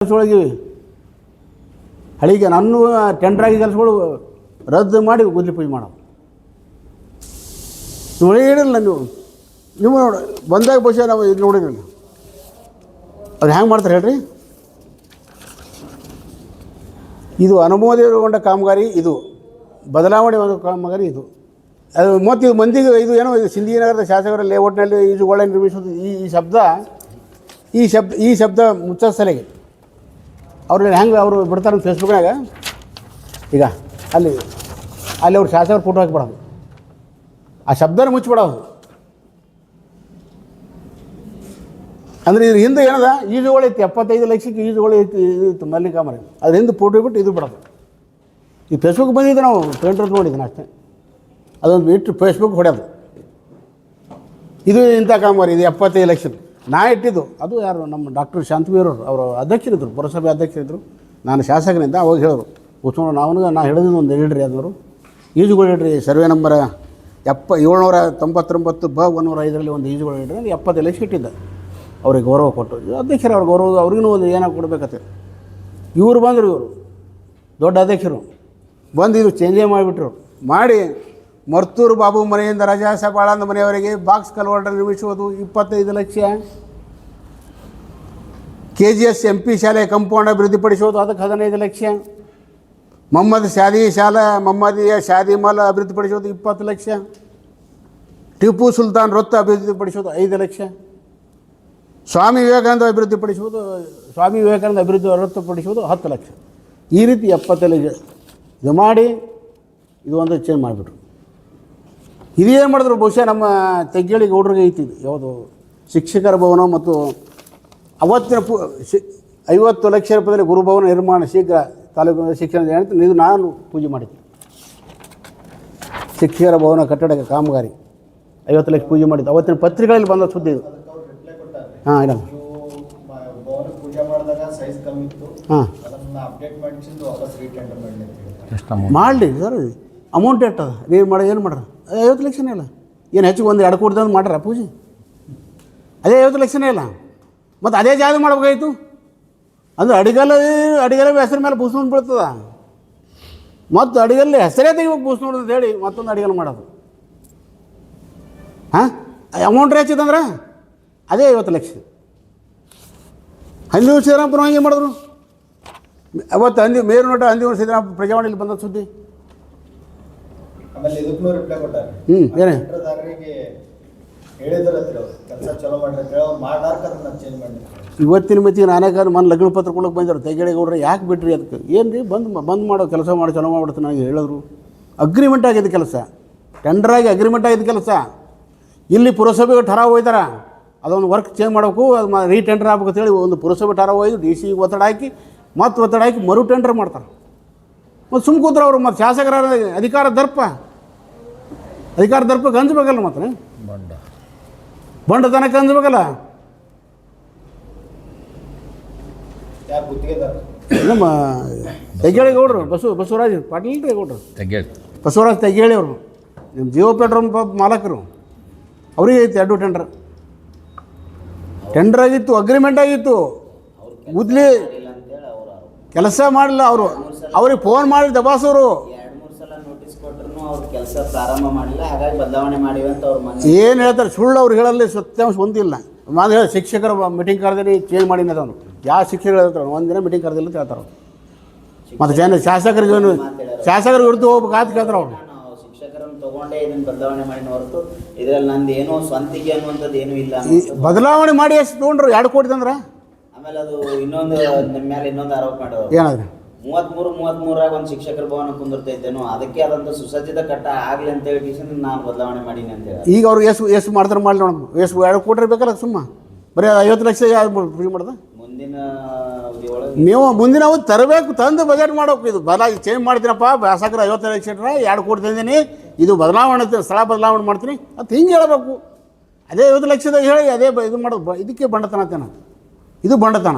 ಕೆಲಸಗಳಿಗೆ ಹಳಿಗೆ ನನ್ನ ಟೆಂಡ್ರಾಗಿ ಕೆಲಸಗಳು ರದ್ದು ಮಾಡಿ ಗುದ್ಲಿ ಪೂಜೆ ಮಾಡೋದು ನೋಡಿ. ಹೇಳಿಲ್ಲ ನೀವು ನೋಡಿ ಬಂದಾಗ ಬಹುಶಃ ನಾವು ಇದು ನೋಡಿರಲಿಲ್ಲ. ಅವ್ರು ಹ್ಯಾಂಗೆ ಮಾಡ್ತಾರೆ ಹೇಳ್ರಿ. ಇದು ಅನುಮೋದನೆಗೊಂಡ ಕಾಮಗಾರಿ, ಇದು ಬದಲಾವಣೆ ಒಂದು ಕಾಮಗಾರಿ, ಇದು ಅದು ಮತ್ತು ಇದು ಮಂದಿಗೆ ಇದು ಏನೋ ಇದು ಸಿಂಧಿನಗರದ ಶಾಸಕರ ಲೇಔಟ್ನಲ್ಲಿ ಈಜುಗೊಳ ನಿರ್ಮಿಸೋದು ಈ ಶಬ್ದ ಮುಚ್ಚಸಲೆಗೆ ಅವ್ರು ಹೆಂಗೆ ಅವರು ಬಿಡ್ತಾರೆ ಫೇಸ್ಬುಕ್ನಾಗ. ಈಗ ಅಲ್ಲಿ ಅವ್ರು ಶಾಸಕರು ಫೋಟೋ ಹಾಕಿಬಿಡೋದು, ಆ ಶಬ್ದನ ಮುಚ್ಚಿಬಿಡೋದು. ಅಂದರೆ ಇದ್ರ ಹಿಂದೆ ಏನದ ಈಜುಗಳು ಐತಿ, 75 ಲಕ್ಷಕ್ಕೆ ಈಜುಗಳು ಐತಿ ಇತ್ತು ಮಲ್ಲಿಕಾಮರಿ. ಅದ್ರ ಹಿಂದೆ ಫೋಟೋ ಬಿಟ್ಟು ಇದು ಬಿಡೋದು. ಈ ಫೇಸ್ಬುಕ್ ಬಂದಿದ್ದು ನಾವು ಪ್ರಿಂಟರ್ ನೋಡಿದ್ದೀನಿ ಅಷ್ಟೇ, ಅದೊಂದು ಬಿಟ್ಟು ಫೇಸ್ಬುಕ್ ಹೊಡೆಯೋದು. ಇದು ಇಂಥ ಕಾಮಗಾರಿ, ಇದು 75 ಲಕ್ಷ ನಾ ಇಟ್ಟಿದ್ದು. ಅದು ಯಾರು ನಮ್ಮ ಡಾಕ್ಟರ್ ಶಾಂತವೀರವರು, ಅವರು ಅಧ್ಯಕ್ಷರಿದ್ದರು, ಪುರಸಭೆ ಅಧ್ಯಕ್ಷರಿದ್ದರು. ನಾನು ಶಾಸಕನಿಂದ ಅವಾಗ ಹೇಳೋರು ಕೂತ್ಕೊಂಡು ನಾ ಹೇಳಿದ್ದು ಒಂದು ಹೇಳ್ರಿ ಅದವರು ಈಜುಗಳು ಹೇಳ್ರಿ, ಸರ್ವೆ ನಂಬರ್ 799/105 ಒಂದು ಈಜುಗಳು ಹೇಳ್ರಿ ಅಂದರೆ 75 ಲಕ್ಷ ಇಟ್ಟಿದ್ದೆ. ಅವ್ರಿಗೆ ಗೌರವ ಕೊಟ್ಟು ಅಧ್ಯಕ್ಷರು ಅವ್ರ ಗೌರವ ಅವ್ರಿಗೂ ಒಂದು ಏನೋ ಕೊಡಬೇಕತ್ತೆ. ಇವರು ಬಂದರು, ಇವರು ದೊಡ್ಡ ಅಧ್ಯಕ್ಷರು ಬಂದು ಇದು ಚೇಂಜೇ ಮಾಡಿಬಿಟ್ರು. ಮಾಡಿ ಮರ್ತೂರು ಬಾಬು ಮನೆಯಿಂದ ರಜಾ ಸಬಾಳಂದ ಮನೆಯವರೆಗೆ ಬಾಕ್ಸ್ ಕಲ್ವರ್ಟರ್ ನಿರ್ಮಿಸುವುದು 25 ಲಕ್ಷ. KGS MP ಶಾಲೆ ಕಂಪೌಂಡ್ ಅಭಿವೃದ್ಧಿಪಡಿಸುವುದು ಅದಕ್ಕೆ 15 ಲಕ್ಷ. ಮೊಹಮ್ಮದಿಯ ಶಾದಿ ಮಾಲ್ ಅಭಿವೃದ್ಧಿಪಡಿಸುವುದು 20 ಲಕ್ಷ. ಟಿಪ್ಪು ಸುಲ್ತಾನ್ ವೃತ್ತ ಅಭಿವೃದ್ಧಿಪಡಿಸುವುದು 5 ಲಕ್ಷ. ಸ್ವಾಮಿ ವಿವೇಕಾನಂದ ಅಭಿವೃದ್ಧಿ ವೃತ್ತಪಡಿಸುವುದು 10 ಲಕ್ಷ. ಈ ರೀತಿ 70 ಲಕ್ಷ ಇದು ಮಾಡಿ ಇದು ಒಂದು ಚೇಂಜ್ ಮಾಡಿಬಿಟ್ರು. ಇದೇನು ಮಾಡಿದ್ರು ಬಹುಶಃ ನಮ್ಮ ತೆಗ್ಗೇಳಿ ಗೌಡ್ರಿಗೆ ಐತಿ ಯಾವುದು ಶಿಕ್ಷಕರ ಭವನ ಮತ್ತು ಅವತ್ತಿನ 50 ಲಕ್ಷ ರೂಪಾಯಿದಲ್ಲಿ ಗುರುಭವನ ನಿರ್ಮಾಣ ಶೀಘ್ರ ತಾಲೂಕಿನ ಶಿಕ್ಷಣ ಇದು ನಾನು ಪೂಜೆ ಮಾಡಿದ್ದೆ. ಶಿಕ್ಷಕರ ಭವನ ಕಟ್ಟಡಕ್ಕೆ ಕಾಮಗಾರಿ 50 ಲಕ್ಷ ಪೂಜೆ ಮಾಡಿದ್ದು ಅವತ್ತಿನ ಪತ್ರಿಕೆಗಳಲ್ಲಿ ಬಂದ ಸುದ್ದಿ ಇದು. ಹಾಂ ಇಲ್ಲ ಮಾಡಲಿ ಸರ್, ಅಮೌಂಟ್ ಎಟ್ಟದ ನೀವು ಏನು ಮಾಡ್ರ 50 ಲಕ್ಷನೇ ಇಲ್ಲ. ಏನು ಹೆಚ್ಚಿಗೆ 1-2 ಕೋಟಿ ತಂದು ಮಾಡ್ರ ಪೂಜೆ, ಅದೇ 50 ಲಕ್ಷನೇ ಇಲ್ಲ. ಮತ್ತು ಅದೇ ಜಾಗ ಮಾಡ್ಬೇಕಾಯ್ತು ಅಂದ್ರೆ ಅಡಿಗಲ್ಲ ಹೆಸರು ಮೇಲೆ ಬೂಸ್ಕೊಂಡು ಬೀಳ್ತದ. ಮತ್ತು ಅಡಿಗಲ್ಲಿ ಹೆಸರೇ ತೆಗಿಬೇಕು ಬೂಸ್ನೋಡು ಅಂತ ಹೇಳಿ ಮತ್ತೊಂದು ಅಡಿಗಲ್ ಮಾಡೋದು. ಹಾಂ ಅಮೌಂಟ್ ಹೆಚ್ಚಿದಂದ್ರೆ ಅದೇ 50 ಲಕ್ಷ. ಹಂದಿಯೂರು ಸಿದ್ದರಾಮಪ್ಪನ ಹಂಗೆ ಮಾಡಿದ್ರು. ಅವತ್ತು ಮೇರು ನೋಟ ಹಂದಿಯೂರು ಸಿದ್ದರಾಮಪ್ಪ ಪ್ರಜಾವಾಣಿಯಲ್ಲಿ ಬಂದ ಸುದ್ದಿ. ಏನೇ ಇವತ್ತಿನ ಮಿತಿಗೆ ನಾನೇ ಲಗ್ನ ಪತ್ರ ಕೊಡೋಕೆ ಬಂದರು ತೆಗೆಡೆ ಗೌಡ್ರೆ ಯಾಕೆ ಬಿಟ್ರಿ ಅದಕ್ಕೆ ಏನು ರೀ ಬಂದ್ ಮಾಡೋ ಕೆಲಸ ಮಾಡಿ ಚಲೋ ಮಾಡ್ಬಿಡ್ತೀನಿ ನನಗೆ ಹೇಳಿದ್ರು. ಅಗ್ರಿಮೆಂಟ್ ಆಗಿದ್ದು ಕೆಲಸ, ಟೆಂಡರಾಗಿ ಅಗ್ರಿಮೆಂಟ್ ಆಗಿದ್ದು ಕೆಲಸ. ಇಲ್ಲಿ ಪುರಸಭೆಗೆ ಠರಾವ್ ಹೋಯ್ತಾರ ಅದೊಂದು ವರ್ಕ್ ಚೇಂಜ್ ಮಾಡಬೇಕು, ಅದು ರೀಟೆಂಡರ್ ಆಗ್ಬೇಕಂತೇಳಿ ಒಂದು ಪುರಸಭೆ ಠರಾವ್ ಹೋಯ್ದು DC ಒತ್ತಡ ಹಾಕಿ ಮರು ಟೆಂಡರ್ ಮಾಡ್ತಾರೆ. ಮತ್ತು ಸುಮ್ಮ ಕೂತ್ರೆ ಅವರು ಮತ್ತು ಶಾಸಕರ ಅಧಿಕಾರ ದರ್ಪ ಗಂಜಬೇಕಲ್ಲ, ಮತ್ತೆ ಬಂಡತನಕ್ಕೆ ಗಂಜಬೇಕಲ್ಲ. ನಮ್ಮ ತೆಗ್ಗೇಳಿ ಗೌಡ್ರು ಬಸವರಾಜ್ ಪಾಟೀಲ್ ರೀ ಗೌಡ್ರು, ಬಸವರಾಜ್ ತೆಗ್ಗೇಳಿ ಅವರು ನಿಮ್ಮ ಜಿಯೋ ಪೆಟ್ರೋಲ್ ಪಂಪ್ ಮಾಲಕರು. ಅವ್ರಿಗೆ ಐತಿ 2 ಟೆಂಡರ್ ಆಗಿತ್ತು, ಅಗ್ರಿಮೆಂಟ್ ಆಗಿತ್ತು. ಉದ್ಲಿ ಕೆಲಸ ಮಾಡಲಿಲ್ಲ ಅವರು, ಅವ್ರಿಗೆ ಫೋನ್ ಮಾಡಿ ದಬಾಸೋರು ಏನು ಹೇಳ್ತಾರೆ ಸುಳ್ಳು. ಅವ್ರು ಹೇಳಲ್ಲಿ ಸತ್ಯಾಂಶ ಹೊಂದಿಲ್ಲ. ನಾನು ಹೇಳಿ ಶಿಕ್ಷಕರ ಮೀಟಿಂಗ್ ಕರೆದಲ್ಲಿ ಚೇಂಜ್ ಮಾಡಿನ ಅದನ್ನು ಯಾವ ಶಿಕ್ಷಕರು ಹೇಳ್ತಾರೆ ಒಂದಿನ ಮೀಟಿಂಗ್ ಕರೆದಿಲ್ಲ ಅಂತ ಹೇಳ್ತಾರೆ ಅವ್ರು. ಮತ್ತು ಶಾಸಕರಿಗೆ ವಿರುದ್ಧ ಹೋಗ್ಬೇಕು ಅಂತ ಕೇಳ್ತಾರೆ ಅವ್ರು. ಬದಲಾವಣೆ ಮಾಡಿ ಎಷ್ಟು ತೊಗೊಂಡ್ರು 2 ಕೋಟಿ ತಂದ್ರೆ ಆಮೇಲೆ ಅದು ಇನ್ನೊಂದು ಆರೋಪ ಮಾಡೋರು ಏನಾದ್ರೆ 33 ಒಂದು ಶಿಕ್ಷಕರ ಭವನ ಕುಂದಿರ್ತೈತೇನೋ, ಅದಕ್ಕೆ ಆದಂತ ಸುಸಜ್ಜಿತ ಕಟ್ಟ ಆಗ್ಲಿ ಅಂತ ಹೇಳಿ ನಾನು ಬದಲಾವಣೆ ಮಾಡೀನಿ ಅಂತ ಹೇಳಿ. ಈಗ ಅವ್ರು ಎಷ್ಟು ಮಾಡ್ತಾರೆ ಮಾಡಲಿ ನೋಡೋಣ. ಎಷ್ಟು 2 ಕೋಟಿ ಬೇಕಲ್ಲ ಸುಮ್ಮ ಬರೀ 50 ಲಕ್ಷ ಫ್ರೀ ಮಾಡ್ದ. ನೀವು ಮುಂದಿನ ಅವತ್ತು ತರಬೇಕು, ತಂದು ಬಜೆಟ್ ಮಾಡೋಕೆ. ಇದು ಚೇಂಜ್ ಮಾಡ್ತೀನಪ್ಪ ಶಾಸಕರು 50 ಲಕ್ಷ 2 ಕೋಟಿ ತಂದೀನಿ, ಇದು ಬದಲಾವಣೆ ಸ್ಥಳ ಬದಲಾವಣೆ ಮಾಡ್ತೀನಿ ಅಂತ ಹಿಂಗೆ ಹೇಳಬೇಕು. ಅದೇ 50 ಲಕ್ಷದಾಗ ಹೇಳಿ ಅದೇ ಇದು ಮಾಡೋದು. ಇದಕ್ಕೆ ಬಂಡತನ ಅಂತೇನ, ಇದು ಬಂಡತನ.